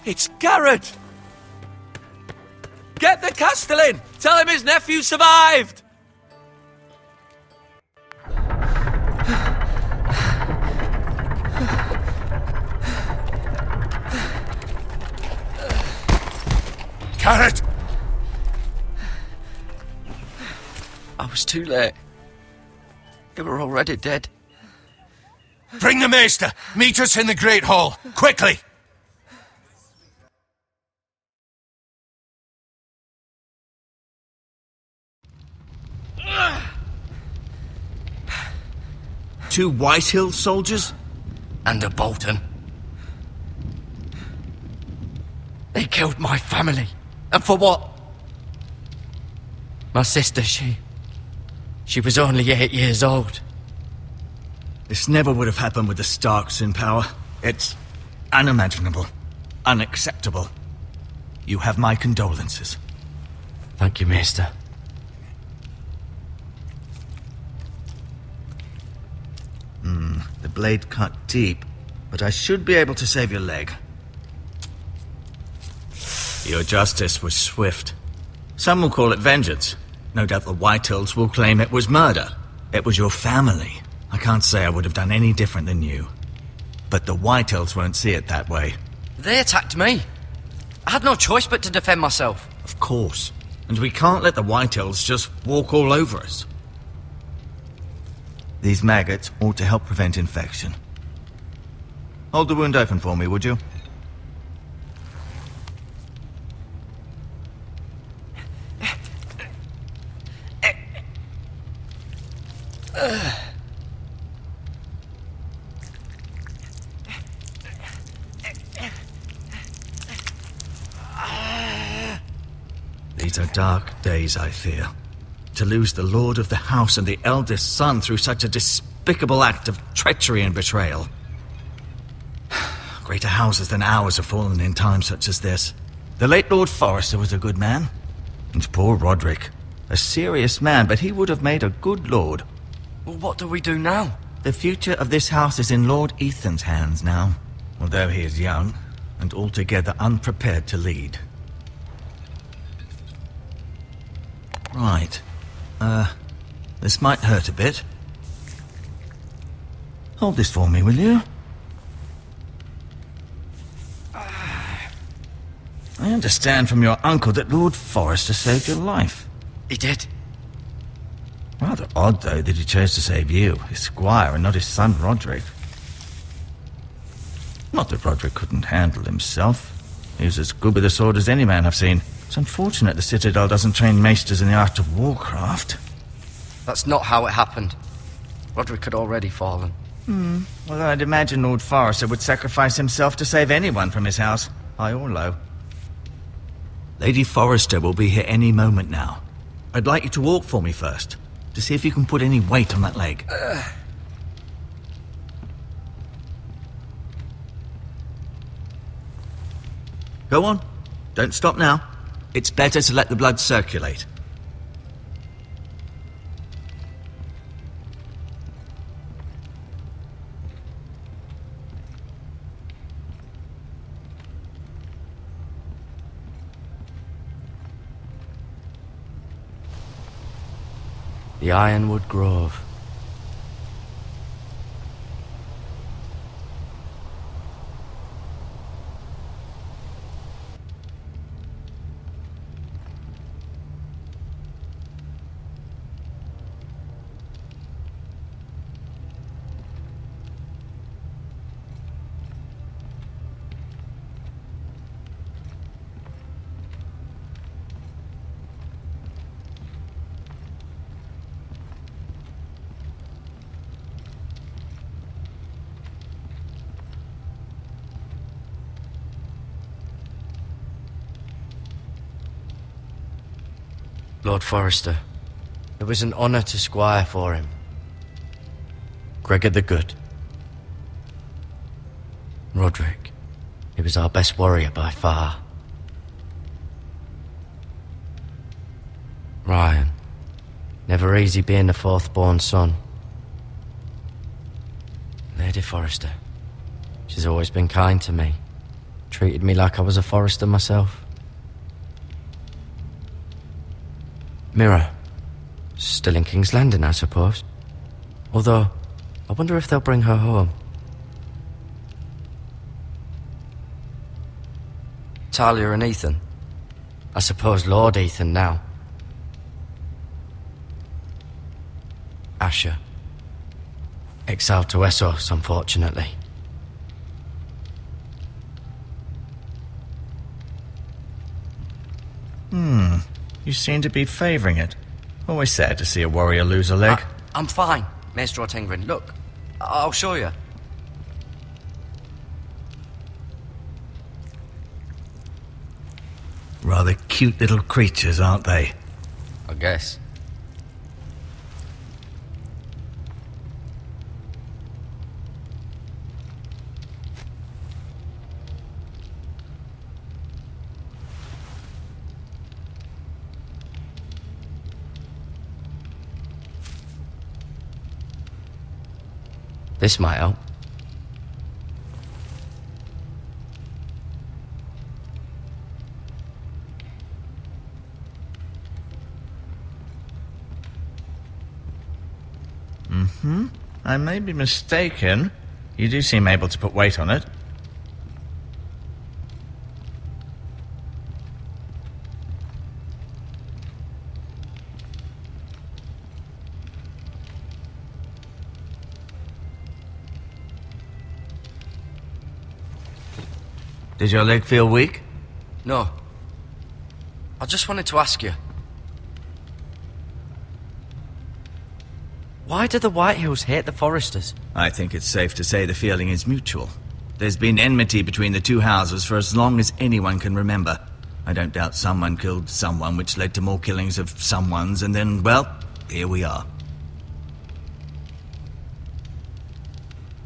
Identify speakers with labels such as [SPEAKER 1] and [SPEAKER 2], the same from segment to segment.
[SPEAKER 1] It's Garrett! Get the Castellan! Tell him his nephew survived!
[SPEAKER 2] Garrett!
[SPEAKER 1] I was too late. They were already dead.
[SPEAKER 2] Bring the maester! Meet us in the Great Hall! Quickly!
[SPEAKER 3] Two Whitehill soldiers?
[SPEAKER 1] And a Bolton. They killed my family. And for what? My sister, she was only 8 years old.
[SPEAKER 3] This never would have happened with the Starks in power. It's unimaginable. Unacceptable. You have my condolences.
[SPEAKER 1] Thank you, Maester.
[SPEAKER 3] The blade cut deep, but I should be able to save your leg. Your justice was swift. Some will call it vengeance. No doubt the Whitehills will claim it was murder. It was your family. I can't say I would have done any different than you. But the Whitehills won't see it that way.
[SPEAKER 1] They attacked me. I had no choice but to defend myself.
[SPEAKER 3] Of course. And we can't let the Whitehills just walk all over us. These maggots ought to help prevent infection. Hold the wound open for me, would you? These are dark days, I fear. To lose the lord of the house and the eldest son through such a despicable act of treachery and betrayal. Greater houses than ours have fallen in times such as this. The late Lord Forrester was a good man. And poor Roderick. A serious man, but he would have made a good lord.
[SPEAKER 1] Well, what do we do now?
[SPEAKER 3] The future of this house is in Lord Ethan's hands now. Although he is young, and altogether unprepared to lead. Right. This might hurt a bit. Hold this for me, will you? I understand from your uncle that Lord Forrester saved your life.
[SPEAKER 1] He did.
[SPEAKER 3] Rather odd, though, that he chose to save you, his squire, and not his son Roderick. Not that Roderick couldn't handle himself. He was as good with a sword as any man I've seen. It's unfortunate the Citadel doesn't train maesters in the art of warcraft.
[SPEAKER 1] That's not how it happened. Roderick had already fallen.
[SPEAKER 3] Well, I'd imagine Lord Forrester would sacrifice himself to save anyone from his house, high or low. Lady Forrester will be here any moment now. I'd like you to walk for me first, to see if you can put any weight on that leg. Go on. Don't stop now. It's better to let the blood circulate.
[SPEAKER 1] The Ironwood Grove. Lord Forrester, it was an honour to squire for him. Gregor the Good. Roderick, he was our best warrior by far. Ryan, never easy being the fourth-born son. Lady Forrester, she's always been kind to me, Treated me like I was a Forrester myself. Mirror. Still in King's Landing, I suppose. Although, I wonder if they'll bring her home. Talia and Ethan. I suppose Lord Ethan now. Asher. Exiled to Essos, unfortunately.
[SPEAKER 3] You seem to be favouring it. Always sad to see a warrior lose a leg.
[SPEAKER 1] I'm fine, Maestro Tingrin. Look, I'll show you.
[SPEAKER 3] Rather cute little creatures, aren't they?
[SPEAKER 1] I guess. This might help.
[SPEAKER 3] I may be mistaken. You do seem able to put weight on it. Does your leg feel weak?
[SPEAKER 1] No. I just wanted to ask you. Why do the Whitehills hate the Forresters?
[SPEAKER 3] I think it's safe to say the feeling is mutual. There's been enmity between the two houses for as long as anyone can remember. I don't doubt someone killed someone, which led to more killings of someones, and then, well, here we are.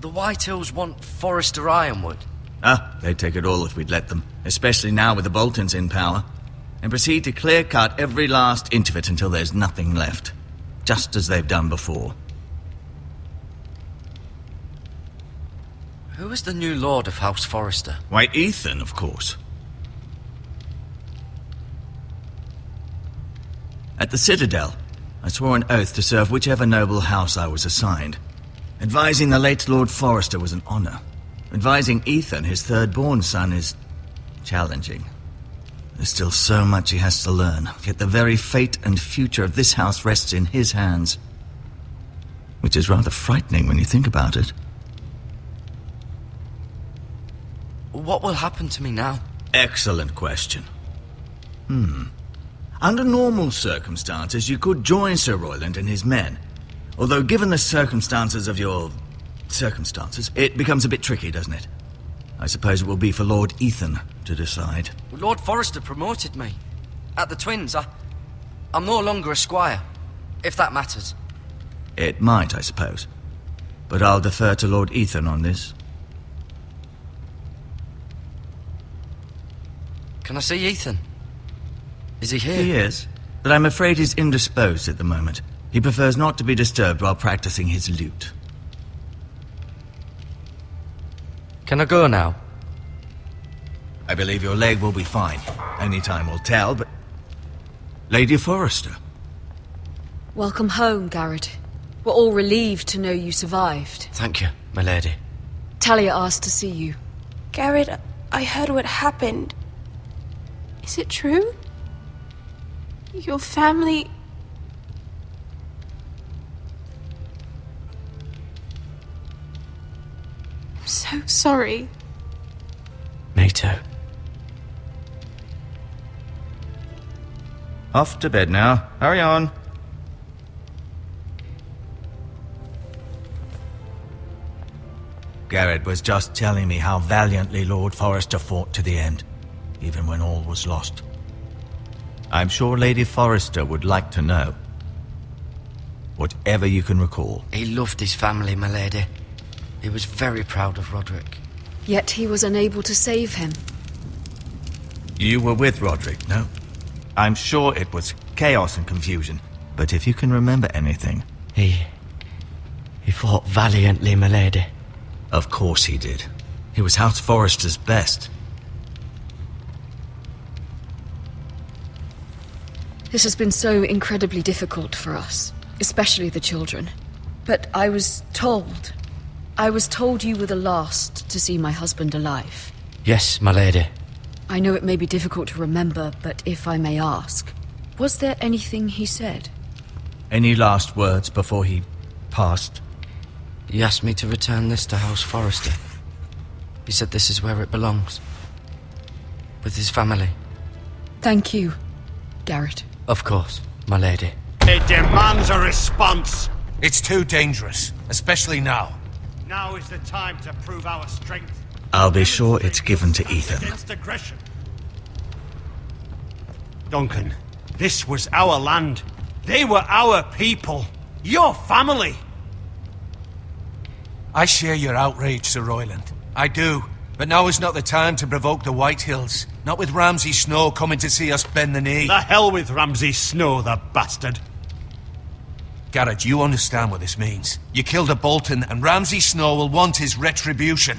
[SPEAKER 1] The Whitehills want Forrester Ironwood.
[SPEAKER 3] They'd take it all if we'd let them, especially now with the Boltons in power, and proceed to clear-cut every last inch of it until there's nothing left, just as they've done before.
[SPEAKER 1] Who is the new Lord of House Forrester?
[SPEAKER 3] Why, Ethan, of course. At the Citadel, I swore an oath to serve whichever noble house I was assigned. Advising the late Lord Forrester was an honor. Advising Ethan, his third-born son, is challenging. There's still so much he has to learn, yet the very fate and future of this house rests in his hands. Which is rather frightening when you think about it.
[SPEAKER 1] What will happen to me now?
[SPEAKER 3] Excellent question. Under normal circumstances, you could join Sir Royland and his men. Although given the circumstances of your circumstances, it becomes a bit tricky, doesn't it? I suppose it will be for Lord Ethan to decide.
[SPEAKER 1] Lord Forrester promoted me. At the Twins, I'm no longer a squire, if that matters.
[SPEAKER 3] It might, I suppose. But I'll defer to Lord Ethan on this.
[SPEAKER 1] Can I see Ethan? Is he here?
[SPEAKER 3] He is, but I'm afraid he's indisposed at the moment. He prefers not to be disturbed while practicing his lute.
[SPEAKER 1] Can I go now?
[SPEAKER 3] I believe your leg will be fine. Only time will tell, but... Lady Forrester.
[SPEAKER 4] Welcome home, Garrett. We're all relieved to know you survived.
[SPEAKER 1] Thank you, my lady.
[SPEAKER 4] Talia asked to see you.
[SPEAKER 5] Garrett, I heard what happened. Is it true? Your family... I'm so sorry.
[SPEAKER 1] Me too.
[SPEAKER 3] Off to bed now. Hurry on. Garrett was just telling me how valiantly Lord Forrester fought to the end, even when all was lost. I'm sure Lady Forrester would like to know. Whatever you can recall.
[SPEAKER 1] He loved his family, my lady. He was very proud of Roderick.
[SPEAKER 4] Yet he was unable to save him.
[SPEAKER 3] You were with Roderick, no? I'm sure it was chaos and confusion, but if you can remember anything...
[SPEAKER 1] He fought valiantly, my lady.
[SPEAKER 3] Of course he did. He was House Forrester's best.
[SPEAKER 4] This has been so incredibly difficult for us, especially the children. But I was told you were the last to see my husband alive.
[SPEAKER 1] Yes, my lady.
[SPEAKER 4] I know it may be difficult to remember, but if I may ask, was there anything he said?
[SPEAKER 3] Any last words before he passed?
[SPEAKER 1] He asked me to return this to House Forrester. He said this is where it belongs. With his family.
[SPEAKER 4] Thank you, Garrett.
[SPEAKER 1] Of course, my lady.
[SPEAKER 6] It demands a response.
[SPEAKER 2] It's too dangerous, especially now.
[SPEAKER 6] Now is the time to prove our strength.
[SPEAKER 3] I'll be sure it's given to Ethan.
[SPEAKER 6] Against aggression. Duncan, this was our land. They were our people. Your family.
[SPEAKER 2] I share your outrage, Sir Royland. I do. But now is not the time to provoke the Whitehills. Not with Ramsay Snow coming to see us bend the knee.
[SPEAKER 6] The hell with Ramsay Snow, the bastard.
[SPEAKER 2] Garrett, you understand what this means. You killed a Bolton, and Ramsay Snow will want his retribution.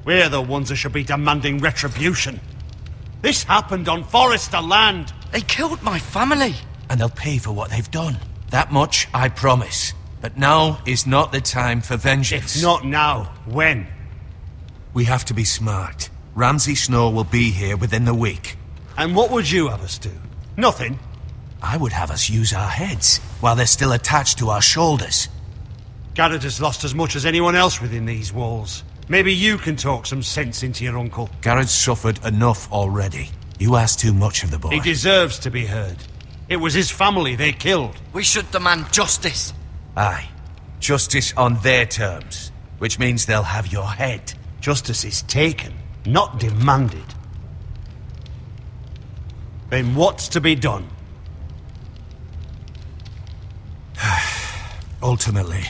[SPEAKER 6] We're the ones that should be demanding retribution. This happened on Forrester land.
[SPEAKER 1] They killed my family.
[SPEAKER 2] And they'll pay for what they've done. That much, I promise. But now is not the time for vengeance.
[SPEAKER 6] If not now, when?
[SPEAKER 2] We have to be smart. Ramsay Snow will be here within the week.
[SPEAKER 6] And what would you have us do? Nothing.
[SPEAKER 2] I would have us use our heads, while they're still attached to our shoulders.
[SPEAKER 6] Garrett has lost as much as anyone else within these walls. Maybe you can talk some sense into your uncle.
[SPEAKER 2] Garrett's suffered enough already. You ask too much of the boy.
[SPEAKER 6] He deserves to be heard. It was his family they killed.
[SPEAKER 1] We should demand justice.
[SPEAKER 2] Aye. Justice on their terms. Which means they'll have your head.
[SPEAKER 6] Justice is taken, not demanded. Then what's to be done?
[SPEAKER 2] Ultimately,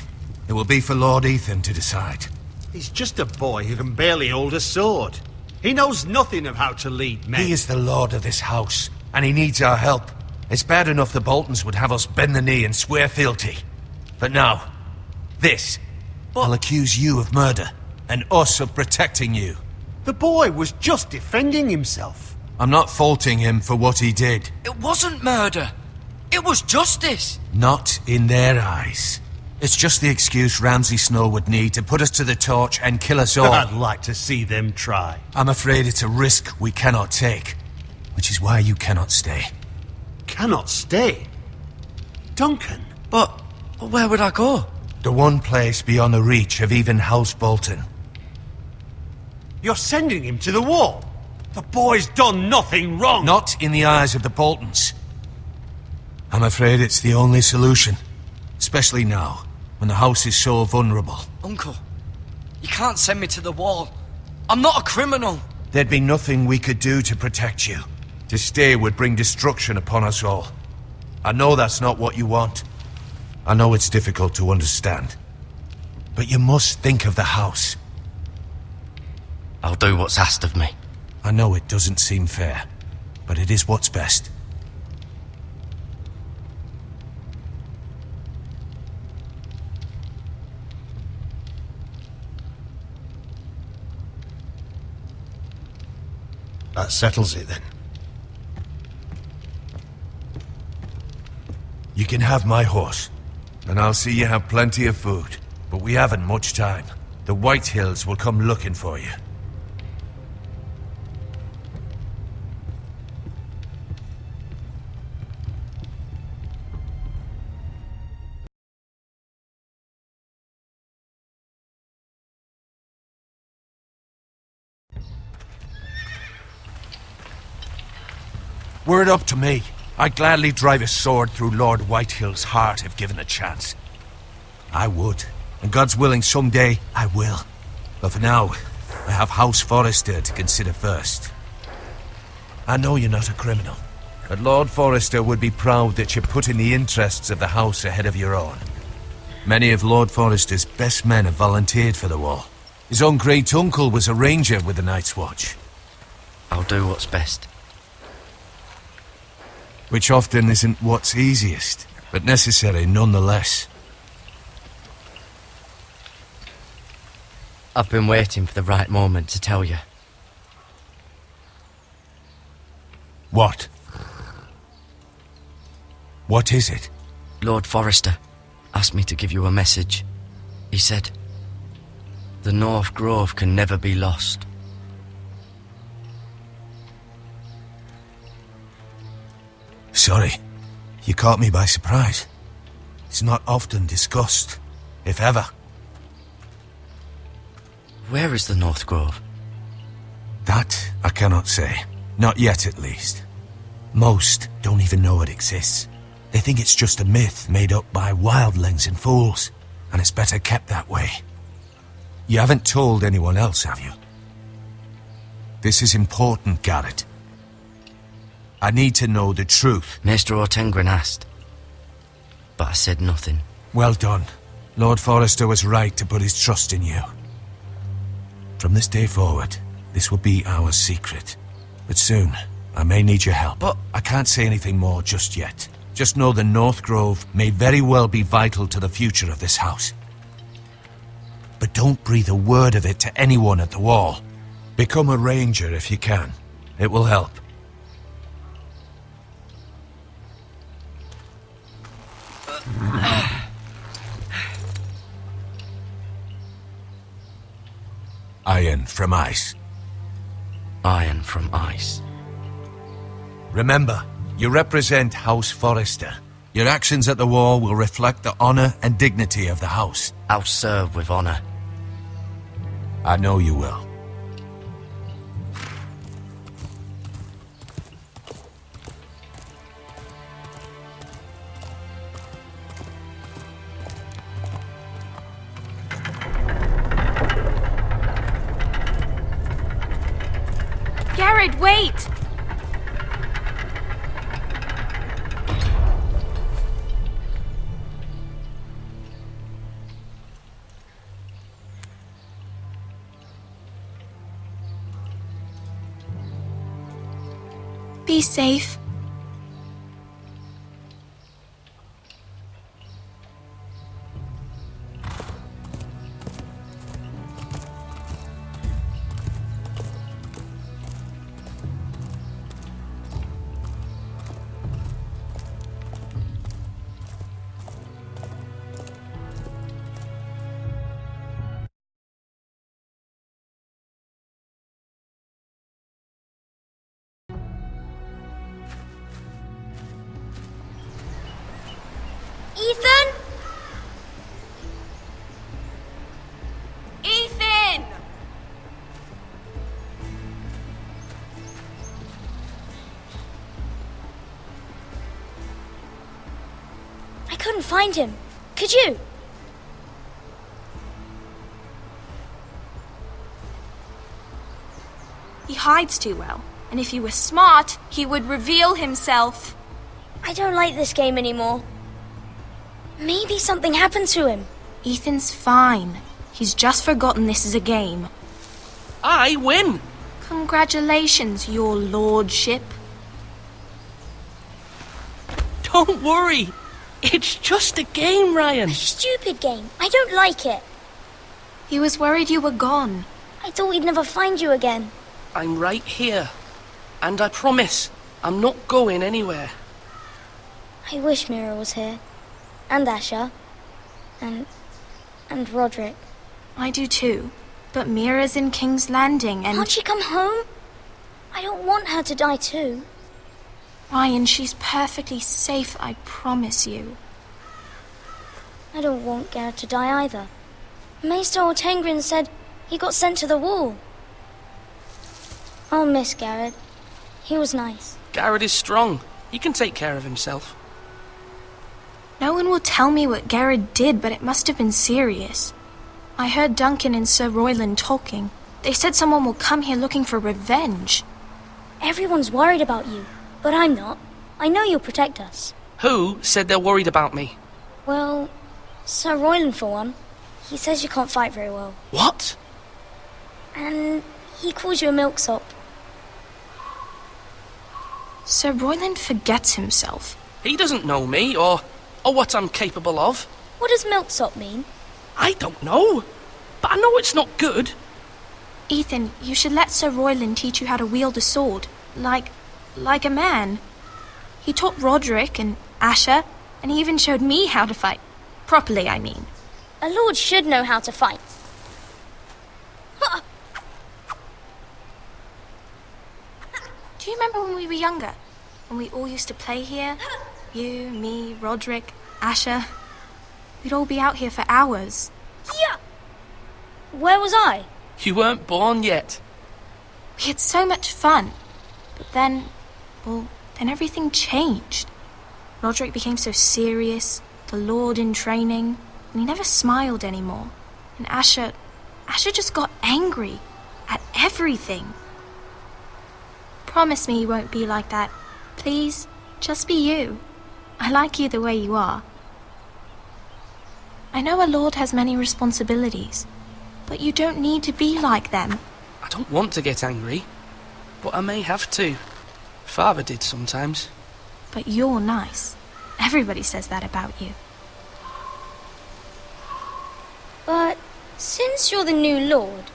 [SPEAKER 2] it will be for Lord Ethan to decide.
[SPEAKER 6] He's just a boy who can barely hold a sword. He knows nothing of how to lead men.
[SPEAKER 2] He is the lord of this house, and he needs our help. It's bad enough the Boltons would have us bend the knee and swear fealty. But now, this. I'll accuse you of murder, and us of protecting you.
[SPEAKER 6] The boy was just defending himself.
[SPEAKER 2] I'm not faulting him for what he did.
[SPEAKER 1] It wasn't murder. It was justice.
[SPEAKER 2] Not in their eyes. It's just the excuse Ramsay Snow would need to put us to the torch and kill us all.
[SPEAKER 6] I'd like to see them try.
[SPEAKER 2] I'm afraid it's a risk we cannot take, which is why you cannot stay.
[SPEAKER 6] Cannot stay? Duncan.
[SPEAKER 1] But where would I go?
[SPEAKER 2] The one place beyond the reach of even House Bolton.
[SPEAKER 6] You're sending him to the wall. The boy's done nothing wrong.
[SPEAKER 2] Not in the eyes of the Boltons. I'm afraid it's the only solution. Especially now, when the house is so vulnerable.
[SPEAKER 1] Uncle, you can't send me to the wall. I'm not a criminal.
[SPEAKER 2] There'd be nothing we could do to protect you. To stay would bring destruction upon us all. I know that's not what you want. I know it's difficult to understand. But you must think of the house.
[SPEAKER 1] I'll do what's asked of me.
[SPEAKER 2] I know it doesn't seem fair, but it is what's best.
[SPEAKER 6] That settles it then.
[SPEAKER 2] You can have my horse, and I'll see you have plenty of food. But we haven't much time. The Whitehills will come looking for you. Were it up to me, I'd gladly drive a sword through Lord Whitehill's heart if given a chance. I would, and God's willing someday I will. But for now, I have House Forrester to consider first. I know you're not a criminal, but Lord Forrester would be proud that you're putting the interests of the house ahead of your own. Many of Lord Forrester's best men have volunteered for the wall. His own great-uncle was a ranger with the Night's Watch.
[SPEAKER 1] I'll do what's best.
[SPEAKER 2] Which often isn't what's easiest, but necessary nonetheless.
[SPEAKER 1] I've been waiting for the right moment to tell you.
[SPEAKER 2] What? What is it?
[SPEAKER 1] Lord Forrester asked me to give you a message. He said, the North Grove can never be lost.
[SPEAKER 2] Sorry, you caught me by surprise. It's not often discussed, if ever.
[SPEAKER 1] Where is the North Grove?
[SPEAKER 2] That I cannot say. Not yet, at least. Most don't even know it exists. They think it's just a myth made up by wildlings and fools, and it's better kept that way. You haven't told anyone else, have you? This is important, Garrett. I need to know the truth.
[SPEAKER 1] Maester Ortengren asked, but I said nothing.
[SPEAKER 2] Well done. Lord Forrester was right to put his trust in you. From this day forward, this will be our secret. But soon, I may need your help. But I can't say anything more just yet. Just know the North Grove may very well be vital to the future of this house. But don't breathe a word of it to anyone at the wall. Become a ranger if you can. It will help. Iron from ice.
[SPEAKER 1] Iron from ice.
[SPEAKER 2] Remember, you represent House Forrester. Your actions at the wall will reflect the honor and dignity of the house.
[SPEAKER 1] I'll serve with honor.
[SPEAKER 2] I know you will.
[SPEAKER 5] Garrett, wait! Be safe.
[SPEAKER 7] Ethan? Ethan! I couldn't find him. Could you?
[SPEAKER 5] He hides too well, and if he were smart, he would reveal himself.
[SPEAKER 7] I don't like this game anymore. Maybe something happened to him.
[SPEAKER 5] Ethan's fine. He's just forgotten this is a game.
[SPEAKER 8] I win!
[SPEAKER 5] Congratulations, your lordship.
[SPEAKER 8] Don't worry. It's just a game, Ryan.
[SPEAKER 7] Stupid game. I don't like it.
[SPEAKER 5] He was worried you were gone.
[SPEAKER 7] I thought we'd never find you again.
[SPEAKER 8] I'm right here. And I promise, I'm not going anywhere.
[SPEAKER 7] I wish Mira was here. And Asher. And Roderick.
[SPEAKER 5] I do too. But Mira's in King's Landing and...
[SPEAKER 7] Can't she come home? I don't want her to die too.
[SPEAKER 5] Ryan, she's perfectly safe, I promise you.
[SPEAKER 7] I don't want Garrett to die either. Maester Ortengren said he got sent to the wall. I'll miss Garrett. He was nice.
[SPEAKER 8] Garrett is strong. He can take care of himself.
[SPEAKER 5] No one will tell me what Garrett did, but it must have been serious. I heard Duncan and Sir Royland talking. They said someone will come here looking for revenge.
[SPEAKER 7] Everyone's worried about you, but I'm not. I know you'll protect us.
[SPEAKER 8] Who said they're worried about me?
[SPEAKER 7] Well, Sir Royland for one. He says you can't fight very well.
[SPEAKER 8] What?
[SPEAKER 7] And he calls you a milksop.
[SPEAKER 5] Sir Royland forgets himself.
[SPEAKER 8] He doesn't know me, or what I'm capable of.
[SPEAKER 7] What does milksop mean?
[SPEAKER 8] I don't know, but I know it's not good.
[SPEAKER 5] Ethan, you should let Sir Royland teach you how to wield a sword. Like a man. He taught Roderick and Asher, and he even showed me how to fight. Properly, I mean.
[SPEAKER 7] A lord should know how to fight.
[SPEAKER 5] Do you remember when we were younger? When we all used to play here? You, me, Roderick, Asher. We'd all be out here for hours.
[SPEAKER 7] Yeah. Where was I?
[SPEAKER 8] You weren't born yet.
[SPEAKER 5] We had so much fun. But then, well, then everything changed. Roderick became so serious, the Lord in training, and he never smiled anymore. And Asher just got angry at everything. Promise me you won't be like that. Please, just be you. I like you the way you are. I know a lord has many responsibilities, but you don't need to be like them.
[SPEAKER 8] I don't want to get angry, but I may have to. Father did sometimes.
[SPEAKER 5] But you're nice. Everybody says that about you.
[SPEAKER 7] But since you're the new lord,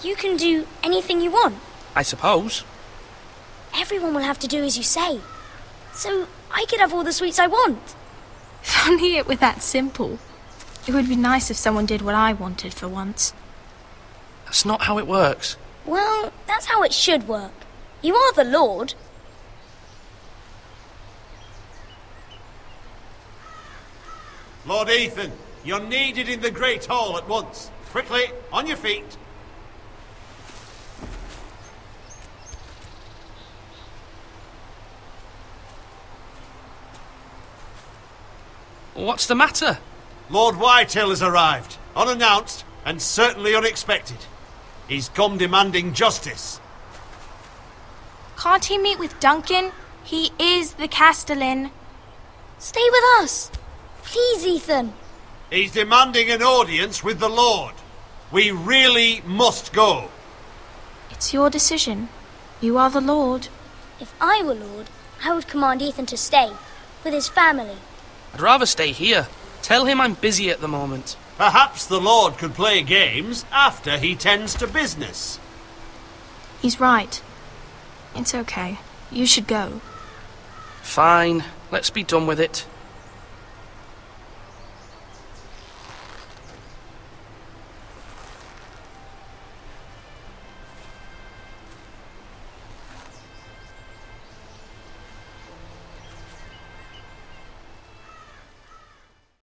[SPEAKER 7] you can do anything you want.
[SPEAKER 8] I suppose.
[SPEAKER 7] Everyone will have to do as you say. So I could have all the sweets I want.
[SPEAKER 5] If only it were that simple. It would be nice if someone did what I wanted for once.
[SPEAKER 8] That's not how it works.
[SPEAKER 7] Well, that's how it should work. You are the lord.
[SPEAKER 6] Lord Ethan, you're needed in the Great Hall at once. Quickly, on your feet.
[SPEAKER 8] What's the matter?
[SPEAKER 6] Lord Whitehill has arrived, unannounced and certainly unexpected. He's come demanding justice.
[SPEAKER 5] Can't he meet with Duncan? He is the Castellan.
[SPEAKER 7] Stay with us. Please, Ethan.
[SPEAKER 6] He's demanding an audience with the Lord. We really must go.
[SPEAKER 5] It's your decision. You are the Lord.
[SPEAKER 7] If I were lord, I would command Ethan to stay with his family.
[SPEAKER 8] I'd rather stay here. Tell him I'm busy at the moment.
[SPEAKER 6] Perhaps the Lord could play games after he tends to business.
[SPEAKER 5] He's right. It's okay. You should go.
[SPEAKER 8] Fine. Let's be done with it.